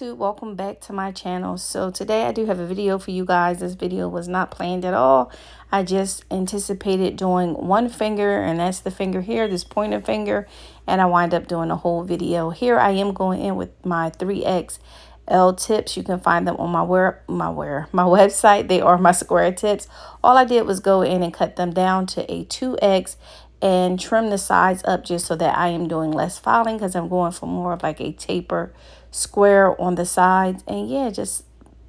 YouTube, welcome back to my channel. So today I do have a video for you guys. This video was not planned at all. I just anticipated doing one finger, and that's the finger here, this pointer finger, and I wind up doing a whole video. Here I am going in with my 3XL tips. You can find them on my website. They are my square tips. All I did was go in and cut them down to a 2X and trim the sides up just so that I am doing less filing, because I'm going for more of like a taper square on the sides. And yeah, just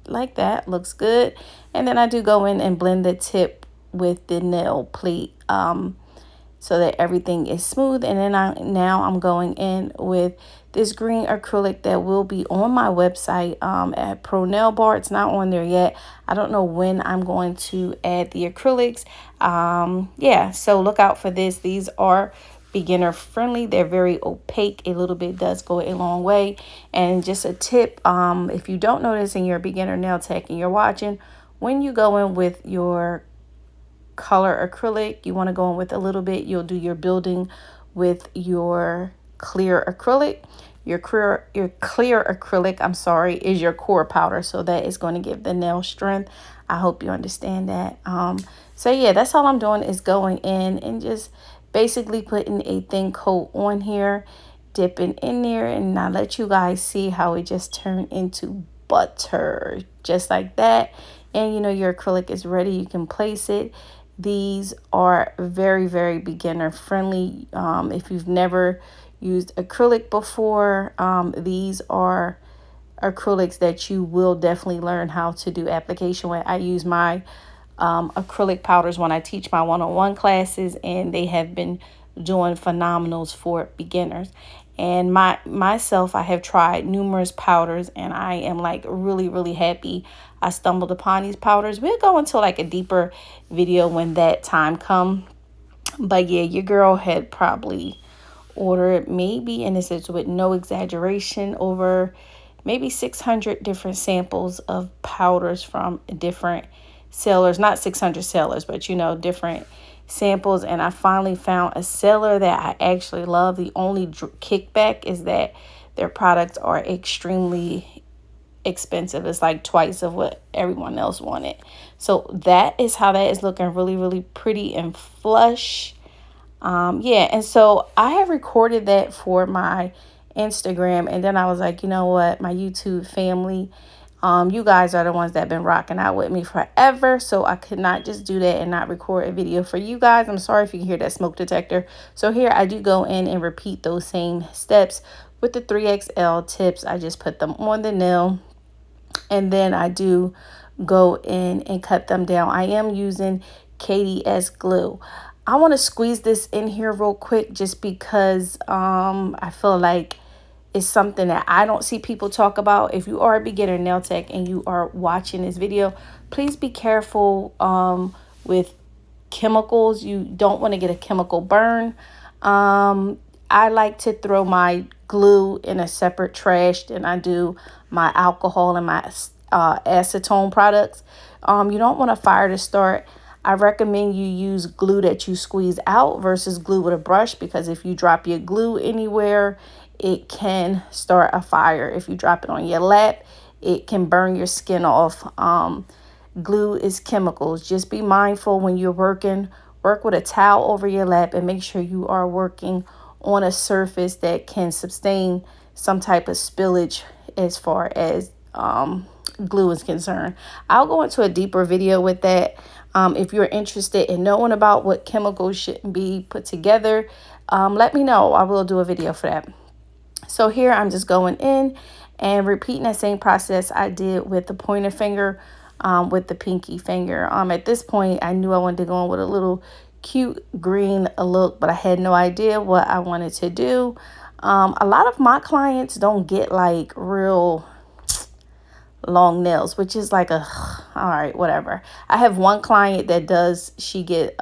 like that, looks good. And then I do go in and blend the tip with the nail plate so that everything is smooth. And then now I'm going in with this green acrylic that will be on my website at Pro Nail Bar. It's not on there yet. I don't know when I'm going to add the acrylics. Yeah, so look out for this. These are beginner friendly. They're very opaque. A little bit does go a long way. And just a tip, if you don't know this and you're a beginner nail tech and you're watching, when you go in with your color acrylic, you want to go in with a little bit. You'll do your building with your clear acrylic. Your clear acrylic, I'm sorry, is your core powder, so that is going to give the nail strength. I hope you understand that. So yeah, that's all I'm doing is going in and just basically putting a thin coat on here, dipping in there, and I let you guys see how it just turned into butter, just like that. And you know your acrylic is ready. You can place it. These are very, very beginner friendly. If you've never used acrylic before, these are acrylics that you will definitely learn how to do application with. I use my acrylic powders when I teach my one-on-one classes, and they have been doing phenomenals for beginners. And myself, I have tried numerous powders, and I am like really, really happy I stumbled upon these powders. We'll go into like a deeper video when that time come. But yeah, your girl had probably ordered maybe, and this is with no exaggeration, over maybe 600 different samples of powders from different sellers. Not 600 sellers, but you know, different samples. And I finally found a seller that I actually love. The only kickback is that their products are extremely expensive. It's like twice of what everyone else wanted. So that is how that is looking, really, really pretty and flush. Yeah, and so I have recorded that for my Instagram, and then I was like, you know what, my YouTube family, you guys are the ones that have been rocking out with me forever, so I could not just do that and not record a video for you guys. I'm sorry if you can hear that smoke detector. So here I do go in and repeat those same steps with the 3XL tips. I just put them on the nail, and then I do go in and cut them down. I am using KDS glue. I want to squeeze this in here real quick just because I feel like it's something that I don't see people talk about. If you are a beginner nail tech and you are watching this video, please be careful with chemicals. You don't want to get a chemical burn. I like to throw my glue in a separate trash than I do my alcohol and my acetone products. You don't want a fire to start. I recommend you use glue that you squeeze out versus glue with a brush, because if you drop your glue anywhere, it can start a fire. If you drop it on your lap, it can burn your skin off. Glue is chemicals. Just be mindful when you're working. Work with a towel over your lap and make sure you are working on a surface that can sustain some type of spillage as far as glue is concerned. I'll go into a deeper video with that. If you're interested in knowing about what chemicals shouldn't be put together, let me know. I will do a video for that. So here I'm just going in and repeating that same process I did with the pointer finger, with the pinky finger. At this point, I knew I wanted to go in with a little cute green look, but I had no idea what I wanted to do. A lot of my clients don't get like real long nails, which is like all right, whatever. I have one client that does, she get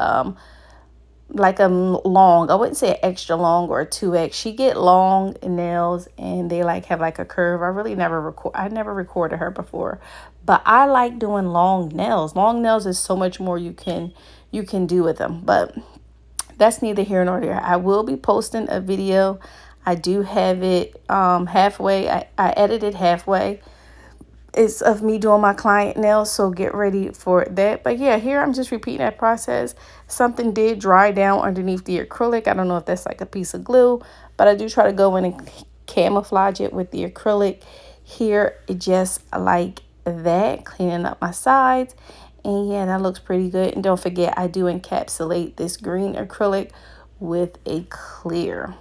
like a long, I wouldn't say extra long or 2X. She get long nails and they like have like a curve. I never recorded her before, but I like doing long nails. Long nails is so much more you can do with them, but that's neither here nor there. I will be posting a video I do have it halfway. I edited halfway. It's of me doing my client nails, so get ready for that. But yeah, here I'm just repeating that process. Something did dry down underneath the acrylic. I don't know if that's like a piece of glue, but I do try to go in and camouflage it with the acrylic here, just like that, cleaning up my sides. And yeah, that looks pretty good. And don't forget, I do encapsulate this green acrylic with a clear.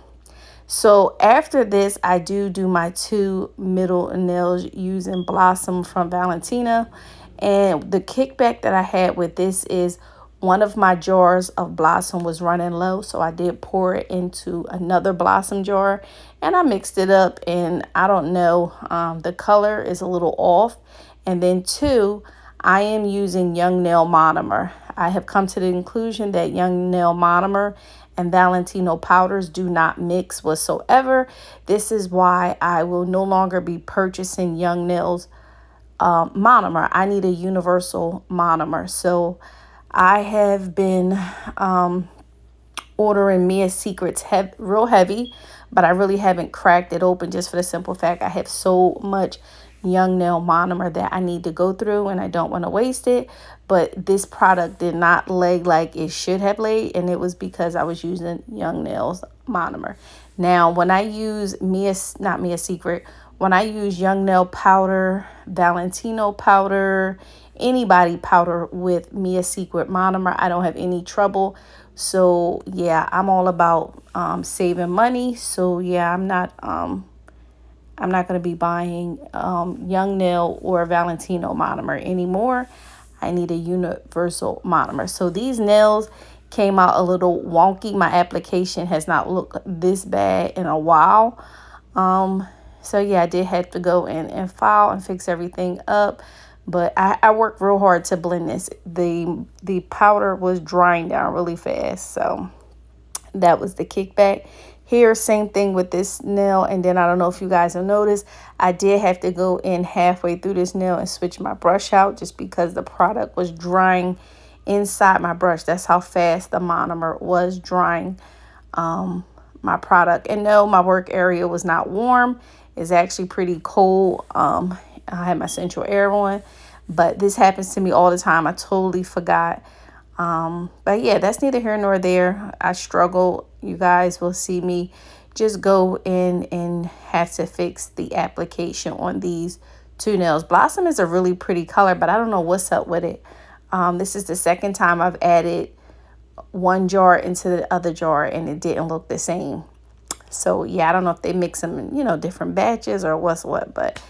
So after this, I do my two middle nails using Blossom from Valentina. And the kickback that I had with this is one of my jars of Blossom was running low. So I did pour it into another Blossom jar and I mixed it up. And I don't know, the color is a little off. And then two, I am using Young Nail Monomer. I have come to the conclusion that Young Nail Monomer and Valentino powders do not mix whatsoever. This is why I will no longer be purchasing Young Nails monomer. I need a universal monomer. So I have been ordering Mia Secrets real heavy, but I really haven't cracked it open just for the simple fact I have so much Young Nail monomer that I need to go through and I don't want to waste it. But this product did not lay like it should have laid, and it was because I was using Young Nails monomer. Now, when I use not Mia Secret, when I use Young Nail powder, Valentino powder, anybody powder with Mia Secret monomer, I don't have any trouble. So yeah, I'm all about saving money. So yeah, I'm not going to be buying Young Nail or Valentino monomer anymore. I need a universal monomer. So these nails came out a little wonky. My application has not looked this bad in a while. So yeah, I did have to go in and file and fix everything up. But I worked real hard to blend this. The powder was drying down really fast. So that was the kickback. Here, same thing with this nail. And then I don't know if you guys have noticed, I did have to go in halfway through this nail and switch my brush out just because the product was drying inside my brush. That's how fast the monomer was drying my product. And no, my work area was not warm. It's actually pretty cold. I had my central air on, but this happens to me all the time. I totally forgot. But yeah, that's neither here nor there. I struggle. You guys will see me just go in and have to fix the application on these two nails. Blossom is a really pretty color, but I don't know what's up with it. This is the second time I've added one jar into the other jar and it didn't look the same. So yeah, I don't know if they mix them in, different batches or what's what, but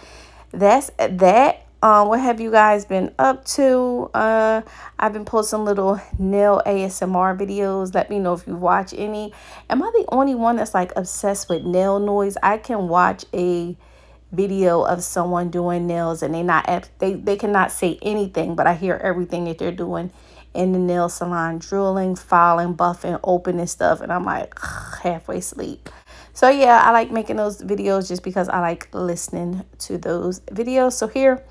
that's that. What have you guys been up to? I've been posting little nail ASMR videos. Let me know if you watch any. Am I the only one that's like obsessed with nail noise? I can watch a video of someone doing nails and they cannot say anything, but I hear everything that they're doing in the nail salon, drilling, filing, buffing, opening stuff, and I'm like halfway asleep. So yeah, I like making those videos just because I like listening to those videos. So here,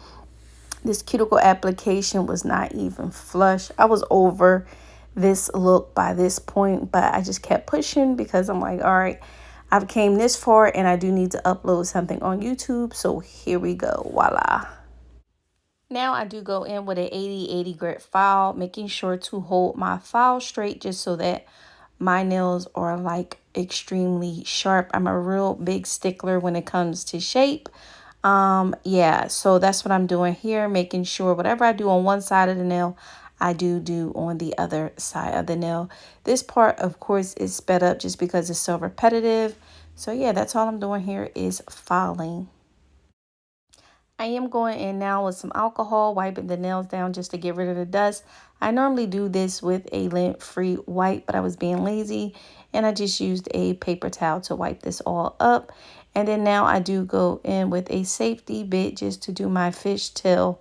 this cuticle application was not even flush. I was over this look by this point, but I just kept pushing because I'm like, all right, I've came this far and I do need to upload something on YouTube. So here we go. Voila. Now I do go in with an 80/80 grit file, making sure to hold my file straight just so that my nails are like extremely sharp. I'm a real big stickler when it comes to shape. Yeah, so that's what I'm doing here, making sure whatever I do on one side of the nail, I do on the other side of the nail. This part, of course, is sped up just because it's so repetitive. So yeah, that's all I'm doing here is filing. I am going in now with some alcohol, wiping the nails down just to get rid of the dust. I normally do this with a lint-free wipe, but I was being lazy and I just used a paper towel to wipe this all up. And then now I do go in with a safety bit just to do my fishtail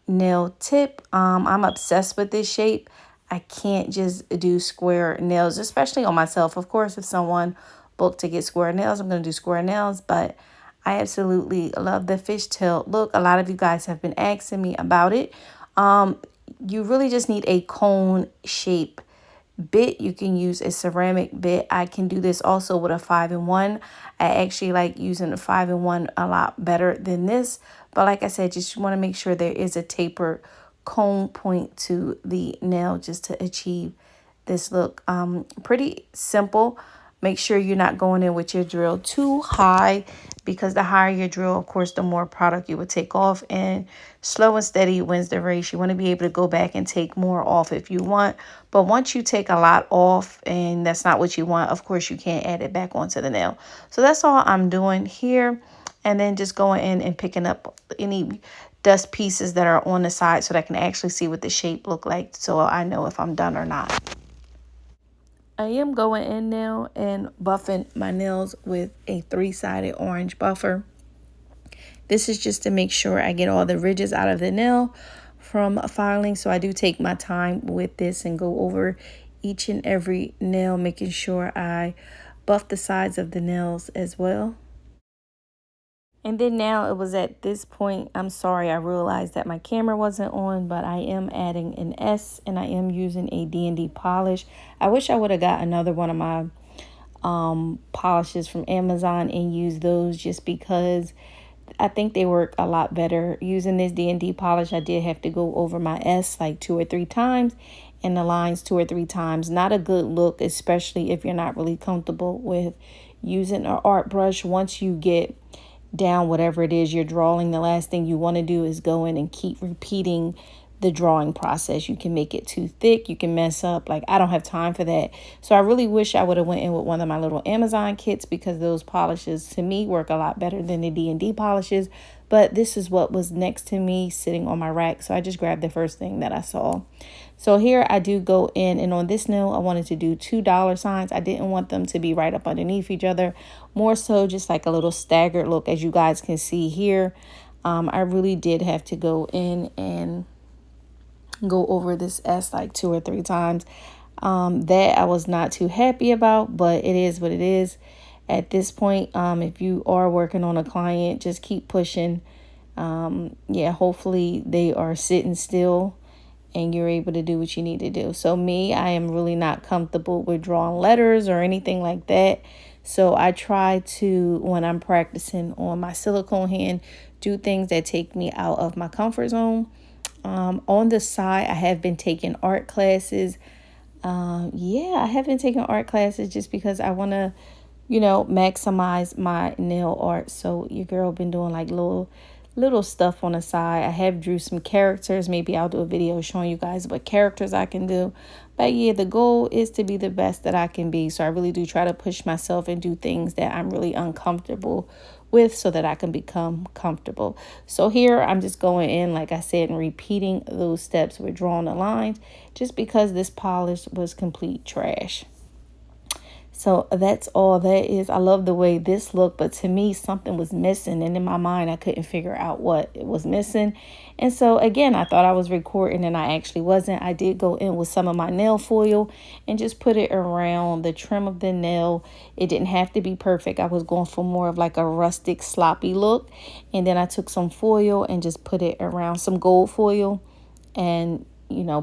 nail tip. I'm obsessed with this shape. I can't just do square nails, especially on myself. Of course, if someone booked to get square nails, I'm going to do square nails, but I absolutely love the fishtail look. A lot of you guys have been asking me about it. You really just need a cone shape bit, you can use a ceramic bit. I can do this also with a 5-in-1. I actually like using a 5-in-1 a lot better than this. But like I said, just want to make sure there is a tapered comb point to the nail just to achieve this look. Pretty simple. Make sure you're not going in with your drill too high, because the higher your drill, of course, the more product you would take off, and slow and steady wins the race. You want to be able to go back and take more off if you want. But once you take a lot off and that's not what you want, of course, you can't add it back onto the nail. So that's all I'm doing here. And then just going in and picking up any dust pieces that are on the side so that I can actually see what the shape look like, so I know if I'm done or not. I am going in now and buffing my nails with a 3-sided orange buffer. This is just to make sure I get all the ridges out of the nail from filing. So I do take my time with this and go over each and every nail, making sure I buff the sides of the nails as well. And then now it was at this point, I'm sorry, I realized that my camera wasn't on, but I am adding an S and I am using a D&D polish. I wish I would have got another one of my polishes from Amazon and used those, just because I think they work a lot better. Using this D&D polish, I did have to go over my S like 2 or 3 times and the lines 2 or 3 times. Not a good look, especially if you're not really comfortable with using an art brush. Once you get down whatever it is you're drawing, the last thing you want to do is go in and keep repeating the drawing process. You can make it too thick, you can mess up. Like, I don't have time for that. So I really wish I would have went in with one of my little Amazon kits, because those polishes to me work a lot better than the D&D polishes. But this is what was next to me sitting on my rack, so I just grabbed the first thing that I saw. So here I do go in, and on this nail I wanted to do $2 I didn't want them to be right up underneath each other, more so just like a little staggered look, as you guys can see here. I really did have to go in and go over this S like 2 or 3 times. That I was not too happy about, but it is what it is at this point. If you are working on a client, just keep pushing. Yeah, hopefully they are sitting still and you're able to do what you need to do. So me, I am really not comfortable with drawing letters or anything like that. So I try to, when I'm practicing on my silicone hand, do things that take me out of my comfort zone. On the side, I have been taking art classes. Yeah, I have been taking art classes just because I want to, maximize my nail art. So your girl been doing like little stuff on the side. I have drew some characters. Maybe I'll do a video showing you guys what characters I can do. But yeah, the goal is to be the best that I can be. So I really do try to push myself and do things that I'm really uncomfortable with, so that I can become comfortable. So here I'm just going in, like I said, and repeating those steps with drawing the lines, just because this polish was complete trash. So that's all that is. I love the way this looked, but to me, something was missing. And in my mind, I couldn't figure out what it was missing. And so again, I thought I was recording and I actually wasn't. I did go in with some of my nail foil and just put it around the trim of the nail. It didn't have to be perfect. I was going for more of like a rustic, sloppy look. And then I took some foil and just put it around, some gold foil, and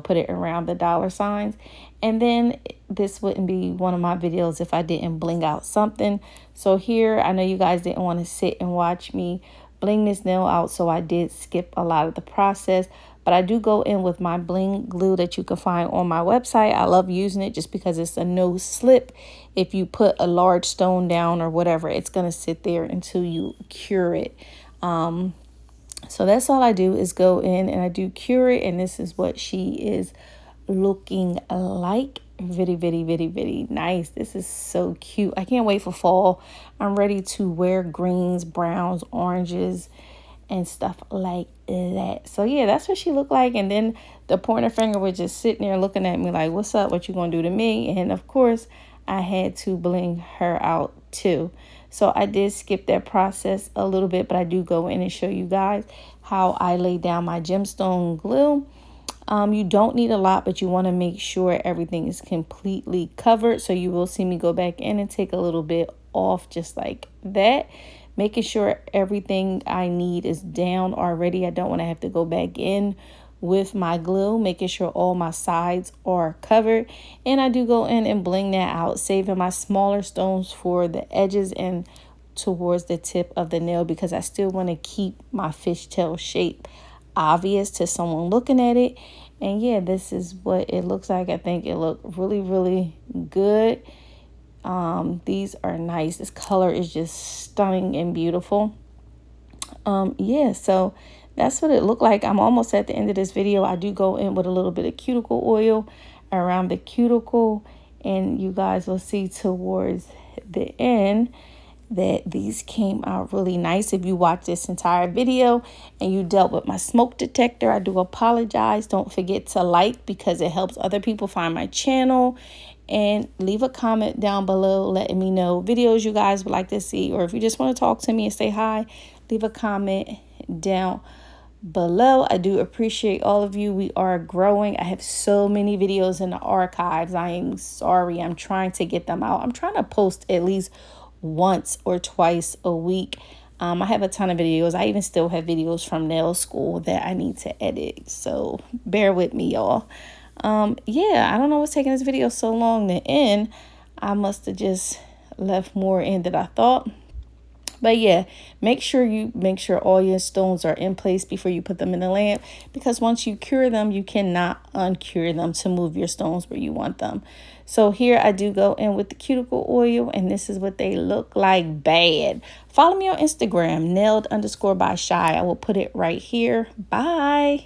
put it around the dollar signs. And then this wouldn't be one of my videos if I didn't bling out something. So here, I know you guys didn't want to sit and watch me bling this nail out, so I did skip a lot of the process. But I do go in with my bling glue that you can find on my website. I love using it just because it's a no slip. If you put a large stone down or whatever, it's going to sit there until you cure it. So that's all I do, is go in and I do cure it. And this is what she is looking like. Very nice. This is so cute. I can't wait for fall. I'm ready to wear greens, browns, oranges, and stuff like that. So yeah, that's what she looked like. And then the pointer finger was just sitting there looking at me like, what's up? What you gonna do to me? And of course, I had to bling her out too. So I did skip that process a little bit, but I do go in and show you guys how I lay down my gemstone glue. You don't need a lot, but you want to make sure everything is completely covered. So you will see me go back in and take a little bit off just like that, making sure everything I need is down already. I don't want to have to go back in with my glue, making sure all my sides are covered. And I do go in and bling that out, saving my smaller stones for the edges and towards the tip of the nail, because I still want to keep my fishtail shape obvious to someone looking at it. And yeah, this is what it looks like. I think it looked really, really good. These are nice. This color is just stunning and beautiful. Yeah, so that's what it looked like. I'm almost at the end of this video. I do go in with a little bit of cuticle oil around the cuticle, and you guys will see towards the end that these came out really nice. If you watch this entire video and you dealt with my smoke detector, I do apologize. Don't forget to like, because it helps other people find my channel, and leave a comment down below letting me know videos you guys would like to see, or if you just want to talk to me and say hi, leave a comment down below. I do appreciate all of you. We are growing. I have so many videos in the archives. I am sorry. I'm trying to get them out. I'm trying to post at least once or twice a week. I have a ton of videos. I even still have videos from nail school that I need to edit, so bear with me, y'all. Yeah, I don't know what's taking this video so long to end. I must have just left more in than I thought. But yeah, make sure all your stones are in place before you put them in the lamp, because once you cure them, you cannot uncure them to move your stones where you want them. So here I do go in with the cuticle oil, and this is what they look like. Bad. Follow me on Instagram, nailed_by shy. I will put it right here. Bye.